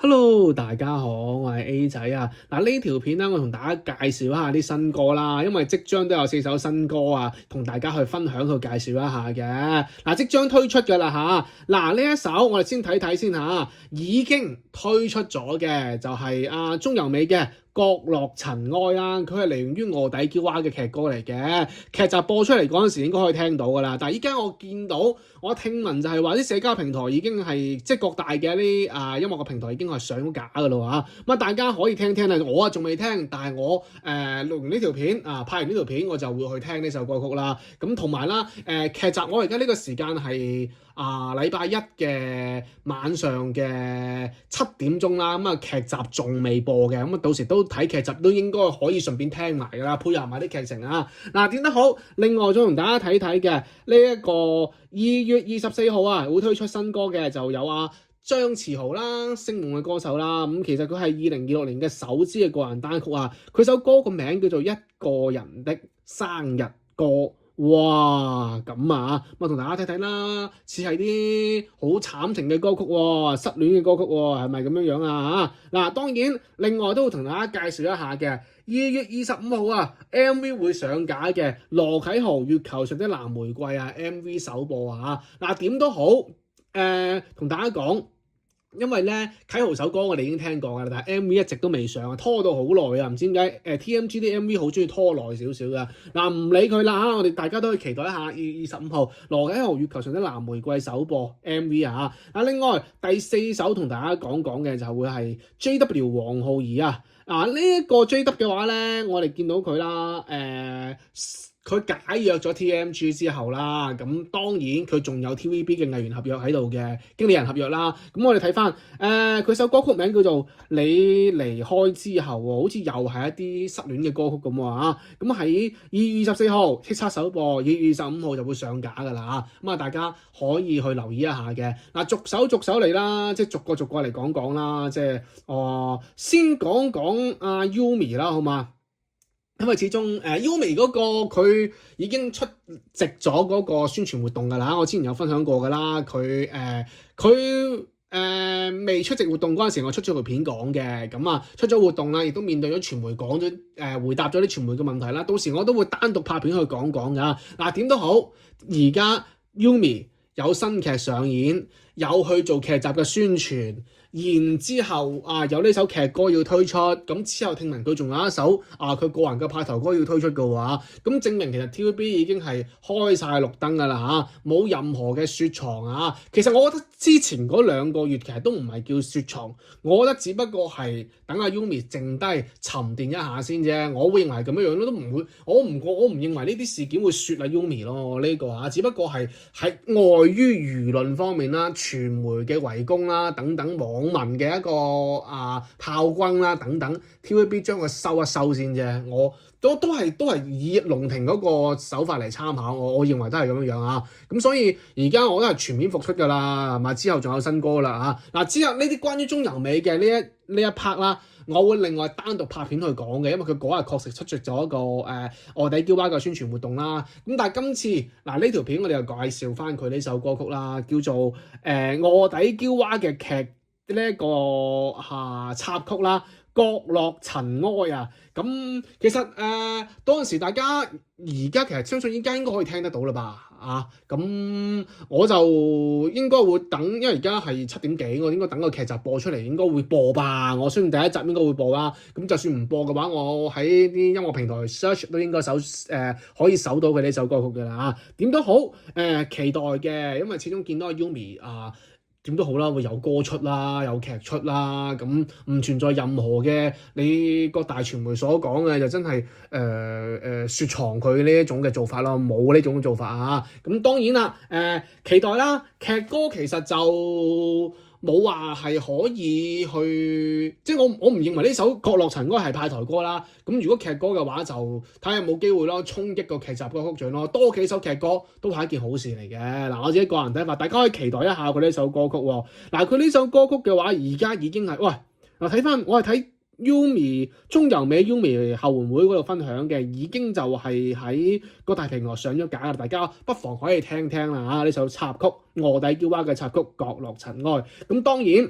Hello，大家好，我係 A 仔啊。呢條片咧，我同大家介紹一下啲新歌啦，因為即將都有4首新歌啊，同大家去分享去介紹一下嘅。即將推出㗎啦嚇。呢一首我哋先睇睇先嚇，已經推出咗嘅就係鍾柔美嘅角落塵埃啦，佢係嚟源於臥底嬌娃嘅劇歌嚟嘅，劇集播出嚟嗰陣時應該可以聽到㗎啦。但係依家我見到，我聽聞就係話啲社交平台已經係即係各大嘅啲音樂嘅平台已經係上咗架㗎啦嚇。咁大家可以聽聽啦，我仲未聽，但係我錄完呢條片拍完呢條片我就會去聽呢首歌曲啦。咁同埋啦劇集我而家呢個時間係禮拜一嘅晚上嘅7點鐘啦，咁劇集仲未播嘅，咁到時都睇劇集都應該可以順便聽埋㗎啦，配合埋啲劇情啊。點得好，另外再同大家睇睇嘅呢一個2月24號會推出新歌嘅就有張馳豪啦，星夢嘅歌手啦，咁其實佢係2026年嘅首支嘅個人單曲啊，佢首歌個名叫做一個人的生日歌。哇，咁我同大家睇睇啦，似係啲好慘情嘅歌曲喎，失戀嘅歌曲喎，係咪咁樣啊？當然另外都會同大家介紹一下嘅2月25號MV 會上架嘅羅啟豪月球上的藍玫瑰MV 首播點都好同大家講。因為咧啟豪首歌我哋已經聽過㗎啦，但係 MV 一直都未上拖到好耐啊！唔知點解TMG 啲 MV 好中意拖耐少少㗎。唔理佢啦我哋大家都可以期待一下2月25號羅啟豪月球上的藍玫瑰首播 MV 另外第4首同大家講嘅就會係 JW 黃浩儀呢一個 JW 嘅話咧，我哋見到佢啦佢解約咗 TMG 之後啦，咁當然佢仲有 TVB 嘅藝員合約喺度嘅經理人合約啦。咁我哋睇翻佢首歌曲名叫做《你離開之後》好似又係一啲失戀嘅歌曲咁喎。咁喺2月24號叱咤首播，2月25號就會上架㗎啦。咁大家可以去留意一下嘅。逐首嚟啦，即係逐個嚟講啦。即係先講Yumi 啦，好嘛？因為始終Yumi 嗰個佢已經出席咗嗰個宣傳活動㗎啦，我之前有分享過㗎啦。佢未出席活動嗰陣時，我出咗條片講嘅。咁出咗活動啦，亦都面對咗傳媒講咗回答咗啲傳媒嘅問題啦。到時我都會單獨拍片去講㗎。點都好，而家 Yumi 有新劇上演，有去做劇集嘅宣傳。然之後有呢首劇歌要推出，咁之後聽聞佢仲有一首佢個人嘅派頭歌要推出嘅話，咁證明其實 TVB 已經係開晒綠燈㗎啦冇任何嘅雪藏其實我覺得之前嗰2個月其實都唔係叫雪藏，我覺得只不過係等Yumi 靜低沉澱一下先啫。我會認為咁樣咯，都唔會，我唔認為呢啲事件會雪Yumi 咯。呢個只不過係礙於輿論方面啦、傳媒嘅圍攻啦等等網民嘅一個炮轟啦等等 ，TVB 將佢收一收先啫。我都係以龍庭嗰個手法嚟參考，我認為都係咁樣咁所以而家我都係全面復出㗎啦，係嘛？之後仲有新歌啦之後呢啲關於鍾柔美嘅呢一 part 啦，我會另外單獨拍片去講嘅，因為佢嗰日確實出席咗一個臥底嬌娃嘅宣傳活動啦。咁但係今次呢條片我哋又介紹翻佢呢首歌曲啦，叫做臥底嬌娃嘅劇。呢一個插曲啦，角落塵埃咁其實嗰陣時大家而家其實相信依家應該可以聽得到啦吧咁我就應該會等，因為而家係7點幾，我應該等個劇集播出嚟應該會播吧。我相信第一集應該會播啦。咁就算唔播嘅話，我喺啲音樂平台 search 都應該可以搜到佢呢首歌曲㗎啦點都好期待嘅，因為始終見到Yumi點都好啦，會有歌出啦，有劇出啦，咁唔存在任何嘅你各大傳媒所講嘅就真係雪藏佢呢一種嘅做法咯，冇呢種做法咁當然啦，期待啦，劇歌其實就冇話係可以去，即係我唔認為呢首角落塵埃係派台歌啦。咁如果劇歌嘅話，就睇下有冇機會咯，衝擊個劇集歌曲獎咯，多幾首劇歌都係一件好事嚟嘅。我自己個人睇法，大家可以期待一下佢呢首歌曲喎。佢呢首歌曲嘅話，而家已經係睇翻我係睇Yumi 鍾柔美 Yumi 後援會嗰度分享嘅，已經就係喺各大平台上咗架啦，大家不妨可以聽啦呢首插曲臥底嬌娃嘅插曲角落塵埃。咁當然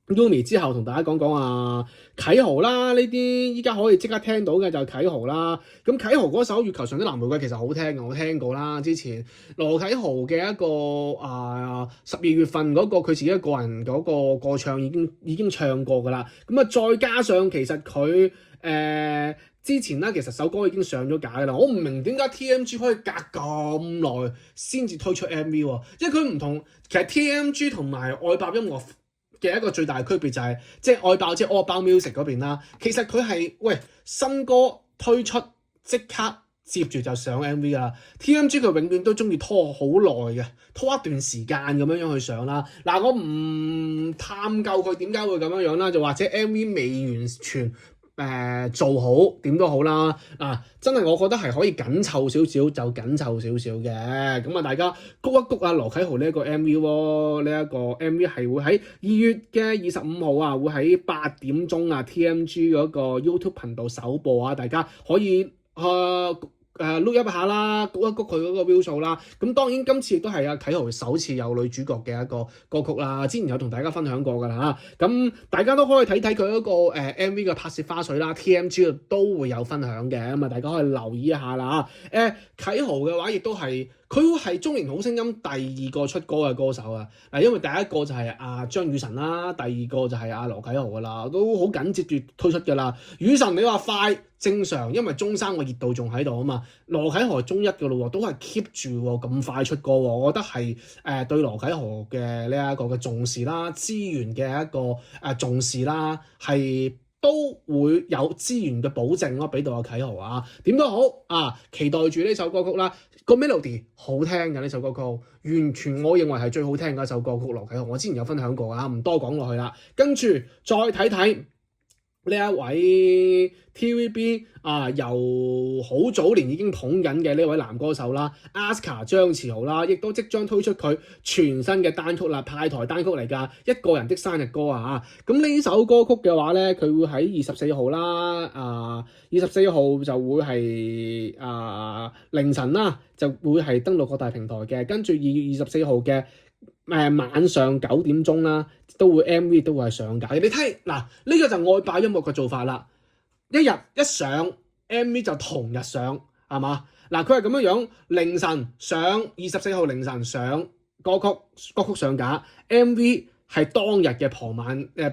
Yumi 之後同大家講講啊，啟豪啦，呢啲依家可以即刻聽到嘅就係啟豪啦。咁啟豪嗰首《月球上的藍玫瑰》其實好聽嘅，我聽過啦。之前羅啟豪嘅一個12月份嗰個佢自己個人嗰個歌唱已經唱過㗎啦。咁啊，再加上其實佢之前咧，其實首歌已經上咗架㗎啦。我唔明點解 TMG 可以隔咁耐先至推出 MV 喎？因為佢唔同，其實 TMG 同埋愛爆音樂嘅一個最大嘅區別就係、即係愛爆即係 All About Music 嗰邊啦。其實佢係新歌推出即刻接住就上 MV 㗎啦。TMG 佢永遠都中意拖好耐嘅，拖一段時間咁樣去上啦。嗱，我唔探究佢點解會咁樣啦，就或者 MV 未完全。做好點都好啦，真係我覺得係可以緊湊少少就緊湊少少嘅，咁啊大家谷一谷啊羅啟豪呢一個 MV 喎，呢一個 MV 係會喺2月嘅25號會喺8點鐘TMG 嗰個 YouTube 頻道首播啊，大家可以look 一下啦，谷一谷佢嗰個 view 數啦。咁當然今次亦都係啟豪首次有女主角嘅一個歌曲啦。之前有同大家分享過㗎啦嚇。咁大家都可以睇睇佢嗰個MV 嘅拍攝花絮啦。TMG 都會有分享嘅，咁啊大家可以留意一下啦嚇。啟豪嘅話亦都係。佢係中年好聲音第2個出歌嘅歌手啊！因為第一個就係張雨晨啦，第2個就係羅啟豪噶啦，都好緊接住推出噶啦。雨晨你話快正常，因為中3個熱度仲喺度啊嘛。羅啟豪係中1噶咯喎，都係 keep 住咁快出歌喎，我覺得係對羅啟豪嘅呢一個嘅重視啦，資源嘅一個重視啦，係。都會有資源嘅保證咯，俾到阿啟豪點都好期待住呢首歌曲啦。個 melody 好聽嘅呢首歌曲，完全我認為係最好聽嘅一首歌曲。羅啟豪我之前有分享過唔多講落去啦。跟住再睇睇呢一位 TVB 由好早年已經捧緊嘅呢位男歌手啦 ，Aska 張馳豪啦，亦都即將推出佢全新嘅單曲啦，派台單曲嚟㗎，一個人的生日歌咁呢首歌曲嘅話咧，佢會喺24號啦，24號就會係凌晨啦，就會係登陸各大平台嘅，跟住2月24號嘅。晚上9點鐘啦，都會 MV 都會係上架嘅。你睇嗱，呢個就愛爆音樂嘅做法啦。一日一上 MV 就同日上，係嘛？佢係咁樣凌晨上24號凌晨上歌曲上架 ，MV 係當日嘅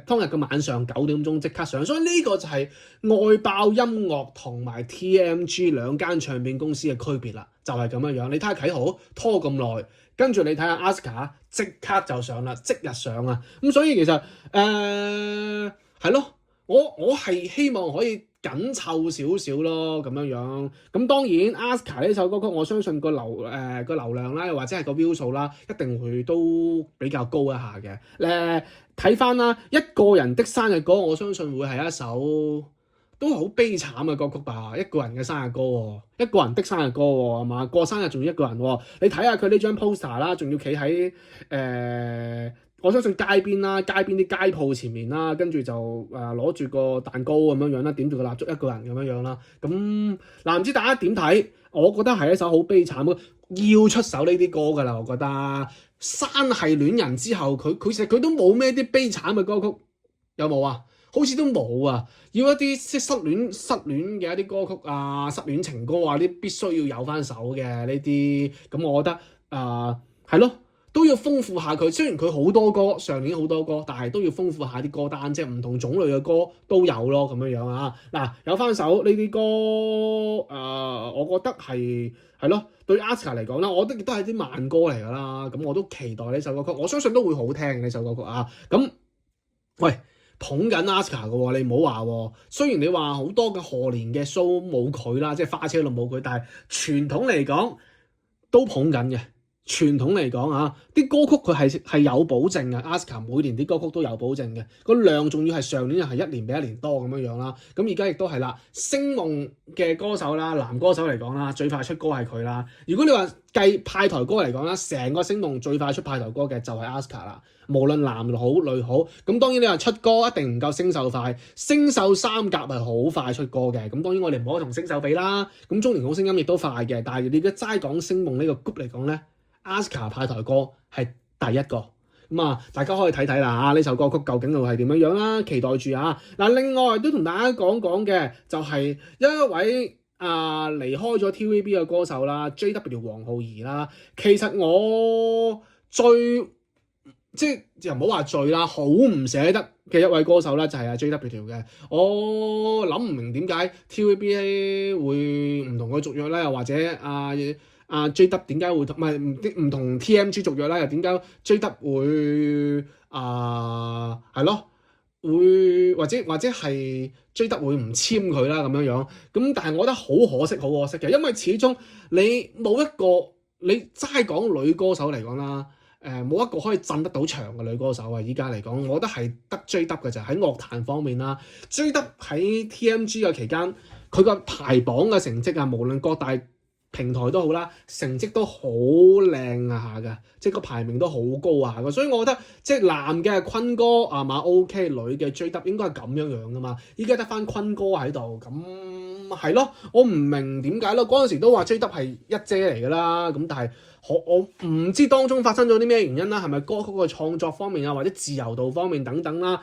當日嘅晚上9點鐘即刻上，所以呢個就係愛爆音樂同埋 TMG 兩間唱片公司嘅區別啦，就係咁樣。你睇下啟豪拖咁耐。跟住你睇下 Aska 即刻就上啦，即日上咁所以其實係咯，我係希望可以緊湊少少咯咁樣。咁當然 Aska 呢首歌曲，我相信個流量啦，又或者係個 view 數啦，一定會都比較高一下嘅。睇翻啦，一個人的生日歌，我相信會係一首。都係好悲慘嘅歌曲吧，一個人嘅生日歌一個人的生日歌係嘛？過生日仲要一個人你睇下佢呢張 poster 啦，仲要企喺我相信街邊啦，街邊啲街鋪前面啦，跟住就攞住個蛋糕咁樣啦，點住個蠟燭一個人咁樣啦。咁唔知大家點睇？我覺得係一首好悲慘嘅，要出手呢啲歌㗎啦。我覺得山係戀人之後，佢其實佢都冇咩啲悲慘嘅歌曲，有冇啊？好似都冇要一啲即係失戀嘅一啲歌曲失戀情歌啲必須要有翻手嘅呢啲，咁我覺得係咯，都要豐富下佢。雖然佢好多歌，上年好多歌，但係都要豐富下啲歌單，即係唔同種類嘅歌都有咯，咁樣有翻手呢啲歌我覺得係咯，對 Aska 嚟講啦，我覺得亦都係啲慢歌嚟㗎啦。咁我都期待呢首歌曲，我相信都會好聽呢首歌曲咁喂。捧緊 Aska 嘅喎，你唔好話雖然你話好多嘅賀年嘅 show 冇佢啦，即係花車度冇佢，但係傳統嚟講都捧緊嘅。傳統嚟講啲歌曲佢係有保證嘅。Aska 每年啲歌曲都有保證嘅，個量仲要係上年又係一年比一年多咁樣啦。咁而家亦都係啦，星夢嘅歌手啦，男歌手嚟講啦，最快出歌係佢啦。如果你話計派台歌嚟講啦，成個星夢最快出派台歌嘅就係 Aska 啦。無論男好女好，咁當然你話出歌一定唔夠星秀快，星秀三甲係好快出歌嘅。咁當然我哋唔可以同星秀比啦。咁中年好聲音亦都快嘅，但係你嘅齋講星夢呢個 group 嚟講咧，Aska 派台歌係第一個。大家可以睇睇啦嚇，呢首歌曲究竟會係點樣樣啦，期待住啊！嗱，另外都同大家講講嘅就係一位離開咗 TVB 嘅歌手啦 ，JW 黃浩兒啦。其實我即係又唔好話罪啦，好唔捨得嘅一位歌手啦，就係JW 嘅。我諗唔明點解 TVB 會唔同佢續約咧，又或者JW 點解會唔同 TMG 續約咧？又點解 JW 會係咯？會或者係 JW 會唔簽佢啦咁樣樣。咁但係我覺得好可惜嘅，因為始終你冇一個你齋講女歌手嚟講啦。冇一個可以鎮得到場嘅女歌手啊！依家嚟講，我覺得係得 JW 嘅就喺樂壇方面啦。JW 喺 TMG 嘅期間，佢個排榜嘅成績啊，無論各大平台都好啦，成績都好靚下㗎，即係個排名都好高下㗎。所以我覺得即係男嘅坤哥OK，女嘅 JW 應該係咁樣噶嘛。依家得翻坤哥喺度，咁係咯。我唔明點解咯。嗰陣時都話 JW 係一姐嚟㗎啦，咁但係我唔知當中發生咗啲咩原因啦，係咪歌曲嘅創作方面啊，或者自由度方面等等啦？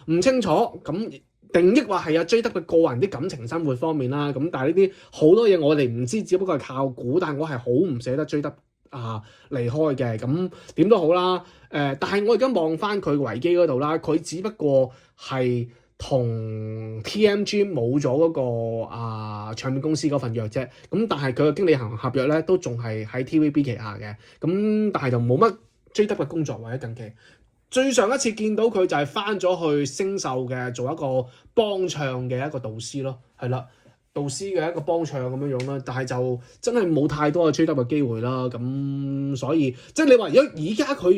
唔清楚咁。定義話係JW嘅個人啲感情生活方面啦，咁但係呢啲好多嘢我哋唔知，只不過係靠估。但係我係好唔捨得JW離開嘅，咁點都好啦。但係我而家望翻佢維基嗰度啦，佢只不過係同 TMG 冇咗嗰個唱片公司嗰份約啫。咁但係佢嘅經理行合約咧都仲係喺 TVB 旗下嘅。咁但係就冇乜JW嘅工作或者近期。最上一次見到佢就係翻咗去星秀嘅做一個幫唱嘅一個導師咯，係啦，導師嘅一個幫唱咁樣樣啦，但係就真係冇太多嘅追得嘅機會啦，咁所以即係你話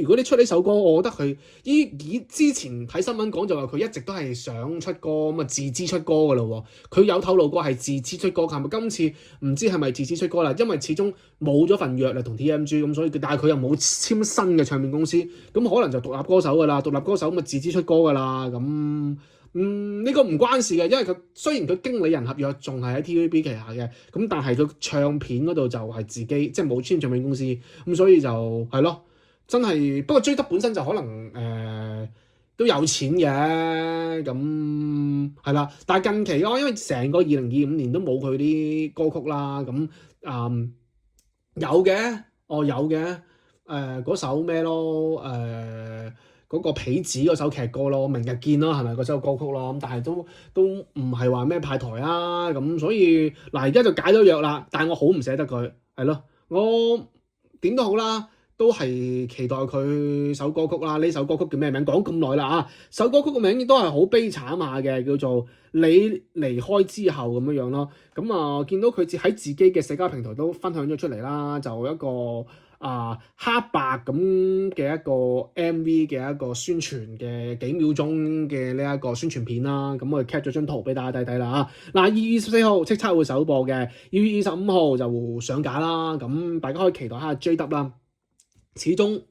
如果你出呢首歌，我覺得佢以之前睇新聞講就話佢一直都係想出歌咁自資出歌㗎咯喎，佢有透露過係自資出歌，係咪今次唔知係咪自資出歌啦？因為始終冇咗份約啦同 TMG 咁，所以但係佢又冇簽新嘅唱片公司，咁可能就獨立歌手㗎啦，獨立歌手咁自資出歌㗎啦，咁呢個唔關事嘅，因為佢雖然佢經理人合約仲係喺 TVB 旗下嘅，咁但係佢唱片嗰度就係自己即係冇簽唱片公司，咁所以就係咯，真係不過JW本身就可能都有錢嘅，咁係啦，但係近期咯，因為成個2025年都冇佢啲歌曲啦，咁有嘅，嗰首咩咯，嗰個痞子嗰首劇歌咯，明日見咯，係咪嗰首歌曲咯？咁但係都唔係話咩派台啊，咁所以嗱而家就解咗約啦，但係我好唔捨得佢，係咯，我點都好啦，都係期待佢首歌曲啦。呢首歌曲叫咩名？講咁耐啦首歌曲個名亦都係好悲慘下嘅，叫做你離開之後咁樣樣咯。咁見到佢喺自己嘅社交平台都分享咗出嚟啦，就一個黑白咁嘅一個 MV 嘅一個宣傳嘅幾秒鐘嘅呢一個宣傳片啦，咁我哋 cap 咗張圖俾大家睇睇啦嗱，2月24號叱咤會首播嘅，2月25號就上架啦，咁大家可以期待下 JW 啦。始終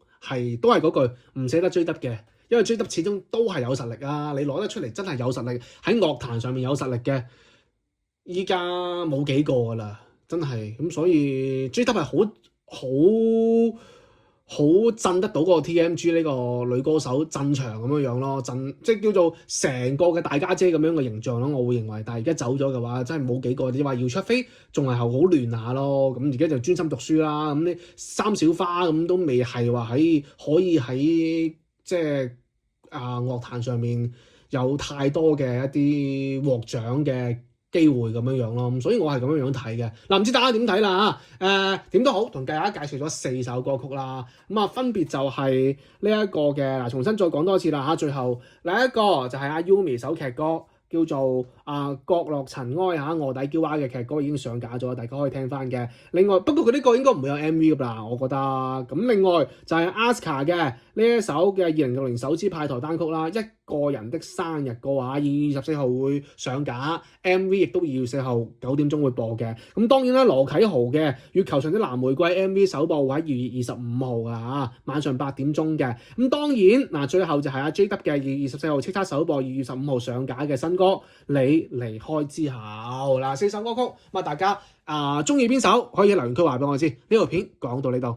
都係嗰句唔捨得JW嘅，因為JW始終都係有實力啊，你攞得出嚟真係有實力，喺樂壇上面有實力嘅，依家冇幾個㗎啦，真係咁，所以 JW 係好震得到嗰個 TMG 呢個女歌手震場咁樣咯，即係叫做成個嘅大家姐咁樣嘅形象咯，我會認為。但係而家走咗嘅話，真係冇幾個。你話姚焯菲仲係好亂下咯，咁而家就專心讀書啦。咁啲三小花咁都未係話可以喺即係樂壇上面有太多嘅一啲獲獎嘅機會咁樣咯，咁所以我係咁樣睇嘅。唔知大家點睇啦點都好，同大家介紹咗4首歌曲啦。分別就係呢一個嘅重新再講多次啦最後另一個就係阿 Yumi 首劇歌，叫做角落塵埃臥底嬌娃嘅劇歌已經上架咗，大家可以聽翻嘅。另外不過佢呢個應該唔會有 MV 㗎啦，我覺得。咁另外就係 Aska 嘅呢一首嘅2016年首支派台單曲啦，一個人的生日歌2月24號會上架 ，MV 亦都2月4號9點鐘會播嘅。咁當然啦，羅啟豪嘅月球上的藍玫瑰 MV 首播會喺2月25號㗎晚上8點鐘嘅。咁當然最後就係JW嘅2月24號叱咤首播，2月15號上架嘅新歌你離開之後4首歌曲，大家中意邊首可以喺留言區話俾我知。呢條片講到呢度。